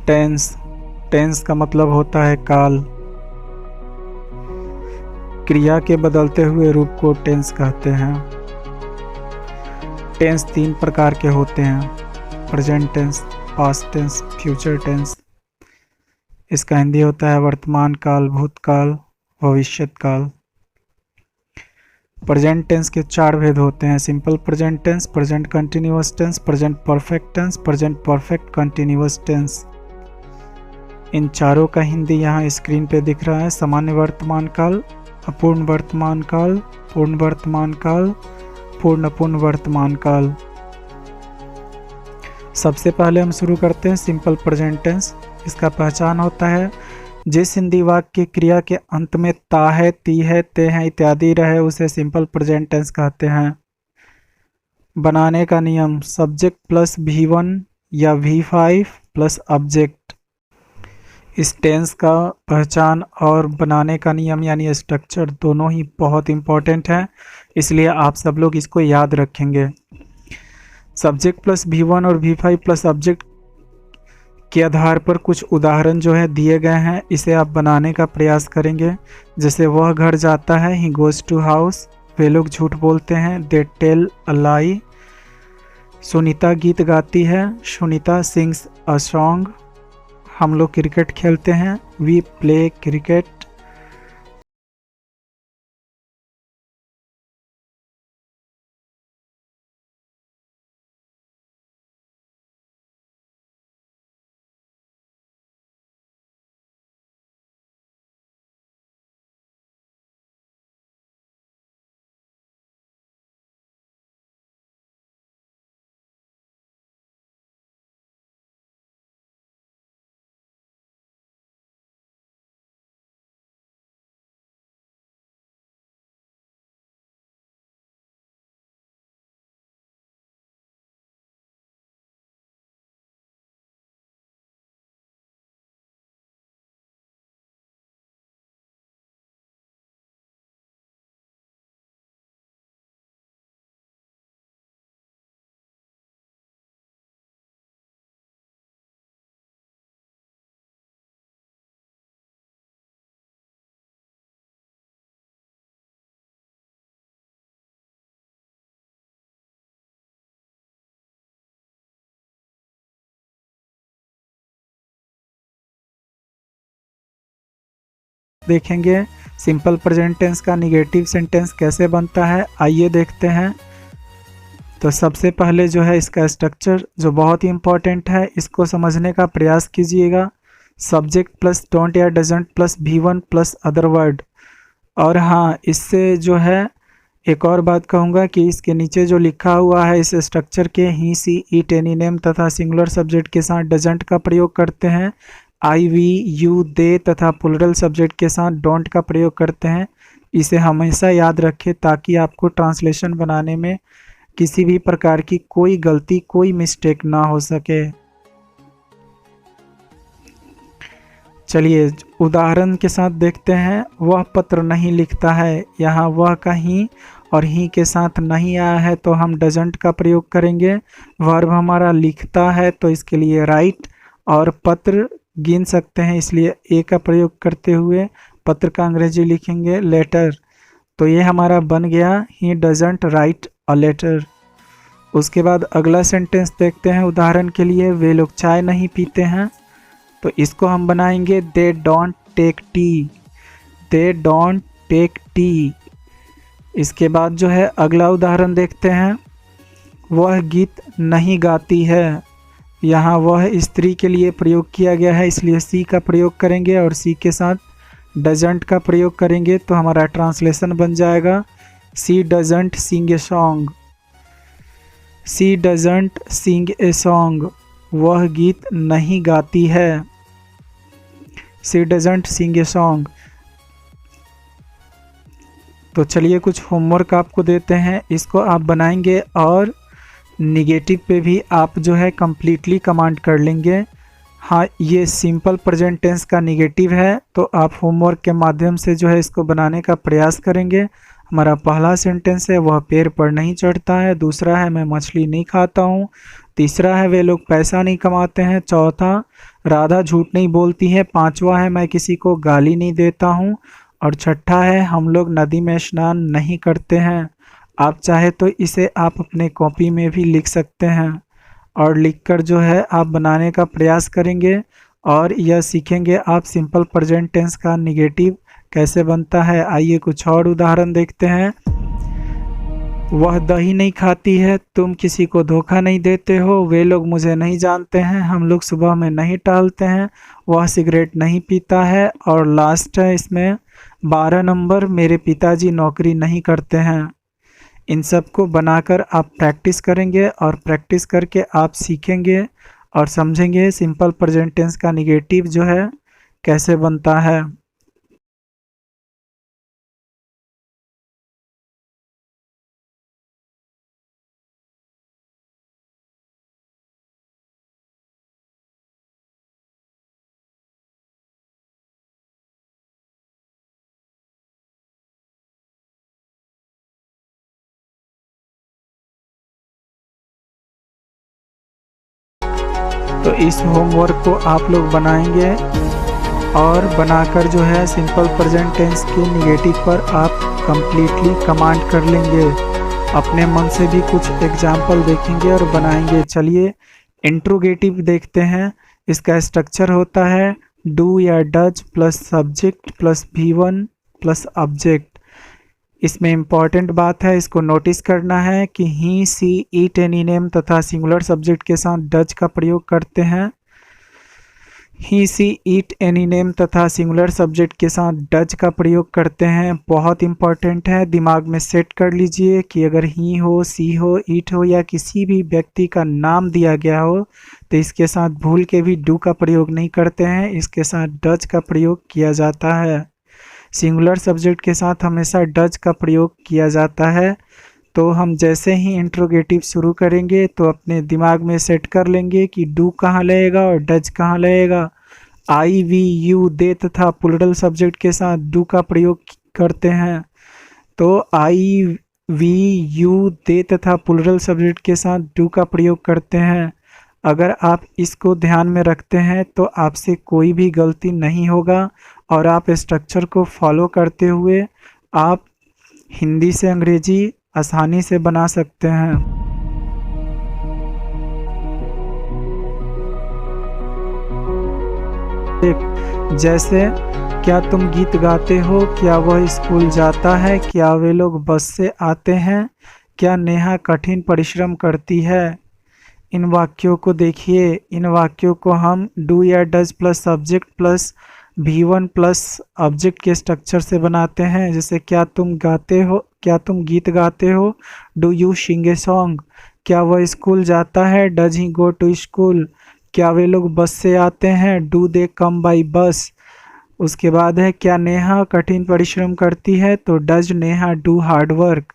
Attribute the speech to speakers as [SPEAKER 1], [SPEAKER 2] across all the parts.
[SPEAKER 1] Tense, tense का मतलब होता है काल। क्रिया के बदलते हुए रूप को टेंस कहते हैं। टेंस 3 प्रकार के होते हैं, present tense, past tense, future tense. इसका हिंदी होता है वर्तमान काल, भूतकाल, भविष्यत काल। प्रेजेंट टेंस के 4 भेद होते हैं, simple present tense, present continuous tense, present perfect tense, present perfect continuous tense. इन चारों का हिंदी यहाँ स्क्रीन पे दिख रहा है। सामान्य वर्तमान काल, अपूर्ण वर्तमान काल, पूर्ण वर्तमान काल, पूर्ण अपूर्ण वर्तमान काल। सबसे पहले हम शुरू करते हैं सिंपल प्रेजेंट टेंस। इसका पहचान होता है जिस हिंदी वाक्य की क्रिया के अंत में ता है, ती है, ते है इत्यादि रहे उसे सिंपल प्रेजेंट टेंस कहते हैं। बनाने का नियम, सब्जेक्ट प्लस V1 या V5 प्लस ऑब्जेक्ट। इस टेंस का पहचान और बनाने का नियम यानी स्ट्रक्चर दोनों ही बहुत इम्पोर्टेंट है, इसलिए आप सब लोग इसको याद रखेंगे। सब्जेक्ट प्लस V1 और V5 प्लस ऑब्जेक्ट के आधार पर कुछ उदाहरण जो है दिए गए हैं, इसे आप बनाने का प्रयास करेंगे। जैसे वह घर जाता है, ही गोज टू हाउस, वे लोग झूठ बोलते हैं, दे टेल अ लाई, सुनीता गीत गाती है, सुनीता सिंग्स अ सॉन्ग, हम लोग क्रिकेट खेलते हैं, वी प्ले क्रिकेट। देखेंगे सिंपल प्रेजेंट टेंस का निगेटिव सेंटेंस कैसे बनता है, आइए देखते हैं। तो सबसे पहले जो है इसका स्ट्रक्चर जो बहुत ही इम्पोर्टेंट है, इसको समझने का प्रयास कीजिएगा। सब्जेक्ट प्लस डोंट या doesn't plus V1 plus other word. और हाँ, इससे जो है एक और बात कहूँगा कि इसके नीचे जो लिखा हुआ है इस स्ट्रक्चर के ही, सी, इट, एनी नेम तथा सिंगुलर सब्जेक्ट के साथ डजंट का प्रयोग करते हैं, आई, वी, यू, दे तथा प्लूरल सब्जेक्ट के साथ डोंट का प्रयोग करते हैं। इसे हमेशा याद रखें ताकि आपको ट्रांसलेशन बनाने में किसी भी प्रकार की कोई गलती, कोई मिस्टेक ना हो सके। चलिए उदाहरण के साथ देखते हैं। वह पत्र नहीं लिखता है, यहाँ वह का ही और ही के साथ नहीं आया है तो हम डजंट का प्रयोग करेंगे। वर्ब हमारा लिखता है तो इसके लिए राइट, और पत्र गिन सकते हैं इसलिए ए का प्रयोग करते हुए पत्र का अंग्रेजी लिखेंगे लेटर। तो ये हमारा बन गया he doesn't write a letter. उसके बाद अगला सेंटेंस देखते हैं उदाहरण के लिए, वे लोग चाय नहीं पीते हैं, तो इसको हम बनाएंगे they don't take tea, they don't take tea. इसके बाद जो है अगला उदाहरण देखते हैं, वह गीत नहीं गाती है, यहाँ वह स्त्री के लिए प्रयोग किया गया है इसलिए सी का प्रयोग करेंगे और सी के साथ डजंट का प्रयोग करेंगे तो हमारा ट्रांसलेशन बन जाएगा she doesn't sing a song, she doesn't sing a song, वह गीत नहीं गाती है, सी डजंट सिंग ए सॉन्ग। तो चलिए कुछ होमवर्क आपको देते हैं, इसको आप बनाएंगे और निगेटिव पे भी आप जो है कम्प्लीटली कमांड कर लेंगे। हाँ, ये सिंपल प्रेजेंट टेंस का निगेटिव है तो आप होमवर्क के माध्यम से जो है इसको बनाने का प्रयास करेंगे। हमारा पहला सेंटेंस है वह पेड़ पर नहीं चढ़ता है, दूसरा है मैं मछली नहीं खाता हूँ, तीसरा है वे लोग पैसा नहीं कमाते हैं। चौथा, राधा झूठ नहीं बोलती है। पांचवा है मैं किसी को गाली नहीं देता हूँ। और छठा है हम लोग नदी में स्नान नहीं करते हैं। आप चाहे तो इसे आप अपने कॉपी में भी लिख सकते हैं और लिखकर जो है आप बनाने का प्रयास करेंगे और यह सीखेंगे आप सिंपल प्रेजेंट टेंस का निगेटिव कैसे बनता है। आइए कुछ और उदाहरण देखते हैं। वह दही नहीं खाती है। तुम किसी को धोखा नहीं देते हो। वे लोग मुझे नहीं जानते हैं। हम लोग सुबह में नहीं टहलते हैं। वह सिगरेट नहीं पीता है। और लास्ट है इसमें 12 नंबर, मेरे पिताजी नौकरी नहीं करते हैं। इन सब को बनाकर आप प्रैक्टिस करेंगे और प्रैक्टिस करके आप सीखेंगे और समझेंगे सिंपल प्रेजेंट टेंस का निगेटिव जो है कैसे बनता है। तो इस होमवर्क को आप लोग बनाएंगे और बनाकर जो है सिंपल प्रेजेंट टेंस के निगेटिव पर आप कंप्लीटली कमांड कर लेंगे। अपने मन से भी कुछ एग्जाम्पल देखेंगे और बनाएंगे। चलिए इंट्रोगेटिव देखते हैं। इसका स्ट्रक्चर होता है डू या does plus subject plus V1 plus object. इसमें इम्पॉर्टेंट बात है, इसको नोटिस करना है कि ही, सी, इट, एनी नेम तथा सिंगुलर सब्जेक्ट के साथ डज का प्रयोग करते हैं। ही, सी, इट, एनी नेम तथा सिंगुलर सब्जेक्ट के साथ डज का प्रयोग करते हैं। बहुत इंपॉर्टेंट है, दिमाग में सेट कर लीजिए कि अगर ही हो, सी हो, इट हो या किसी भी व्यक्ति का नाम दिया गया हो तो इसके साथ भूल के भी डू का प्रयोग नहीं करते हैं, इसके साथ डज का प्रयोग किया जाता है। सिंगुलर सब्जेक्ट के साथ हमेशा डज का प्रयोग किया जाता है। तो हम जैसे ही इंट्रोगेटिव शुरू करेंगे तो अपने दिमाग में सेट कर लेंगे कि डू कहाँ लगेगा और डज कहाँ लगेगा। आई, वी, यू, दे तथा प्लूरल सब्जेक्ट के साथ डू का प्रयोग करते हैं। तो आई, वी, यू, दे तथा प्लूरल सब्जेक्ट के साथ डू का प्रयोग करते हैं। अगर आप इसको ध्यान में रखते हैं तो आपसे कोई भी गलती नहीं होगा और आप स्ट्रक्चर को फॉलो करते हुए आप हिंदी से अंग्रेजी आसानी से बना सकते हैं। जैसे क्या तुम गीत गाते हो, क्या वह स्कूल जाता है, क्या वे लोग बस से आते हैं, क्या नेहा कठिन परिश्रम करती है। इन वाक्यों को देखिए। इन वाक्यों को हम डू या does plus subject plus V1 plus object के स्ट्रक्चर से बनाते हैं। जैसे क्या तुम गाते हो, क्या तुम गीत गाते हो, do you sing a song. क्या वह स्कूल जाता है, does he go to school. क्या वे लोग बस से आते हैं, do they come by bus. उसके बाद है क्या नेहा कठिन परिश्रम करती है, तो does Neha do hard work.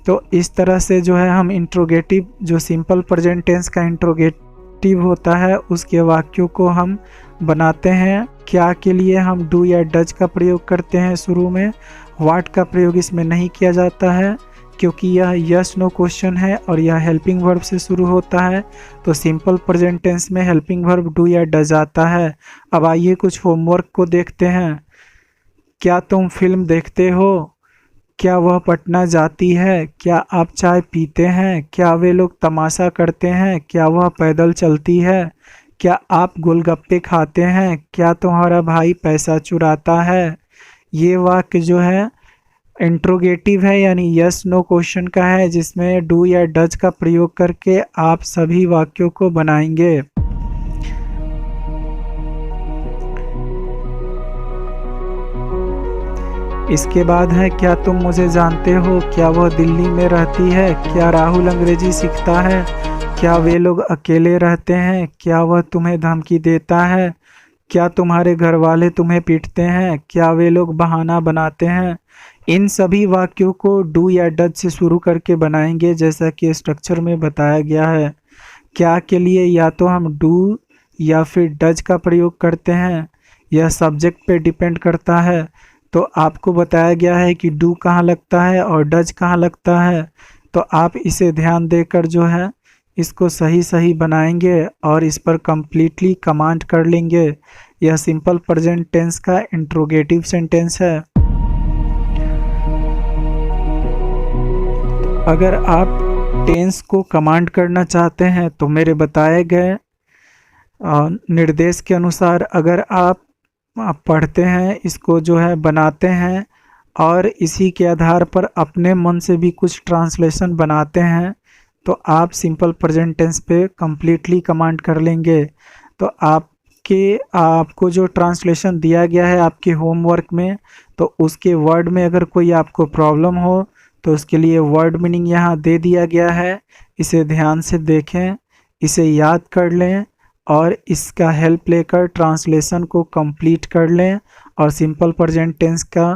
[SPEAKER 1] तो इस तरह से जो है हम इंट्रोगेटिव, जो सिंपल प्रेजेंट टेंस का इंट्रोगेटिव होता है, उसके वाक्यों को हम बनाते हैं। क्या के लिए हम डू या डज का प्रयोग करते हैं शुरू में। व्हाट का प्रयोग इसमें नहीं किया जाता है क्योंकि यह यस नो क्वेश्चन है और यह हेल्पिंग वर्ब से शुरू होता है। तो सिंपल प्रेजेंट टेंस में हेल्पिंग वर्ब डू या डज आता है। अब आइए कुछ होमवर्क को देखते हैं। क्या तुम फिल्म देखते हो, क्या वह पटना जाती है, क्या आप चाय पीते हैं, क्या वे लोग तमाशा करते हैं, क्या वह पैदल चलती है, क्या आप गोलगप्पे खाते हैं, क्या तुम्हारा भाई पैसा चुराता है। ये वाक्य जो है इंट्रोगेटिव है यानी यस नो क्वेश्चन का है, जिसमें डू या डज का प्रयोग करके आप सभी वाक्यों को बनाएंगे। इसके बाद है क्या तुम मुझे जानते हो, क्या वह दिल्ली में रहती है, क्या राहुल अंग्रेजी सीखता है, क्या वे लोग अकेले रहते हैं, क्या वह तुम्हें धमकी देता है, क्या तुम्हारे घर वाले तुम्हें पीटते हैं, क्या वे लोग बहाना बनाते हैं। इन सभी वाक्यों को डू या डज से शुरू करके बनाएंगे जैसा कि स्ट्रक्चर में बताया गया है। क्या के लिए या तो हम डू या फिर डज का प्रयोग करते हैं, यह सब्जेक्ट पे डिपेंड करता है। तो आपको बताया गया है कि डू कहाँ लगता है और डज कहाँ लगता है, तो आप इसे ध्यान देकर जो है इसको सही सही बनाएंगे और इस पर कंप्लीटली कमांड कर लेंगे। यह सिंपल प्रेजेंट टेंस का इंट्रोगेटिव सेंटेंस है। अगर आप टेंस को कमांड करना चाहते हैं तो मेरे बताए गए निर्देश के अनुसार अगर आप पढ़ते हैं, इसको जो है बनाते हैं और इसी के आधार पर अपने मन से भी कुछ ट्रांसलेशन बनाते हैं तो आप सिंपल प्रेजेंट टेंस पे कम्प्लीटली कमांड कर लेंगे। तो आपको जो ट्रांसलेशन दिया गया है आपके होमवर्क में, तो उसके वर्ड में अगर कोई आपको प्रॉब्लम हो तो उसके लिए वर्ड मीनिंग यहाँ दे दिया गया है। इसे ध्यान से देखें, इसे याद कर लें और इसका हेल्प लेकर ट्रांसलेशन को कंप्लीट कर लें और सिंपल प्रेजेंट टेंस का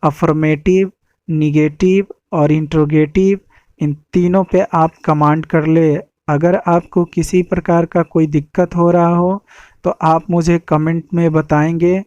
[SPEAKER 1] अफर्मेटिव, निगेटिव और इंट्रोगेटिव इन तीनों पे आप कमांड कर ले। अगर आपको किसी प्रकार का कोई दिक्कत हो रहा हो तो आप मुझे कमेंट में बताएंगे,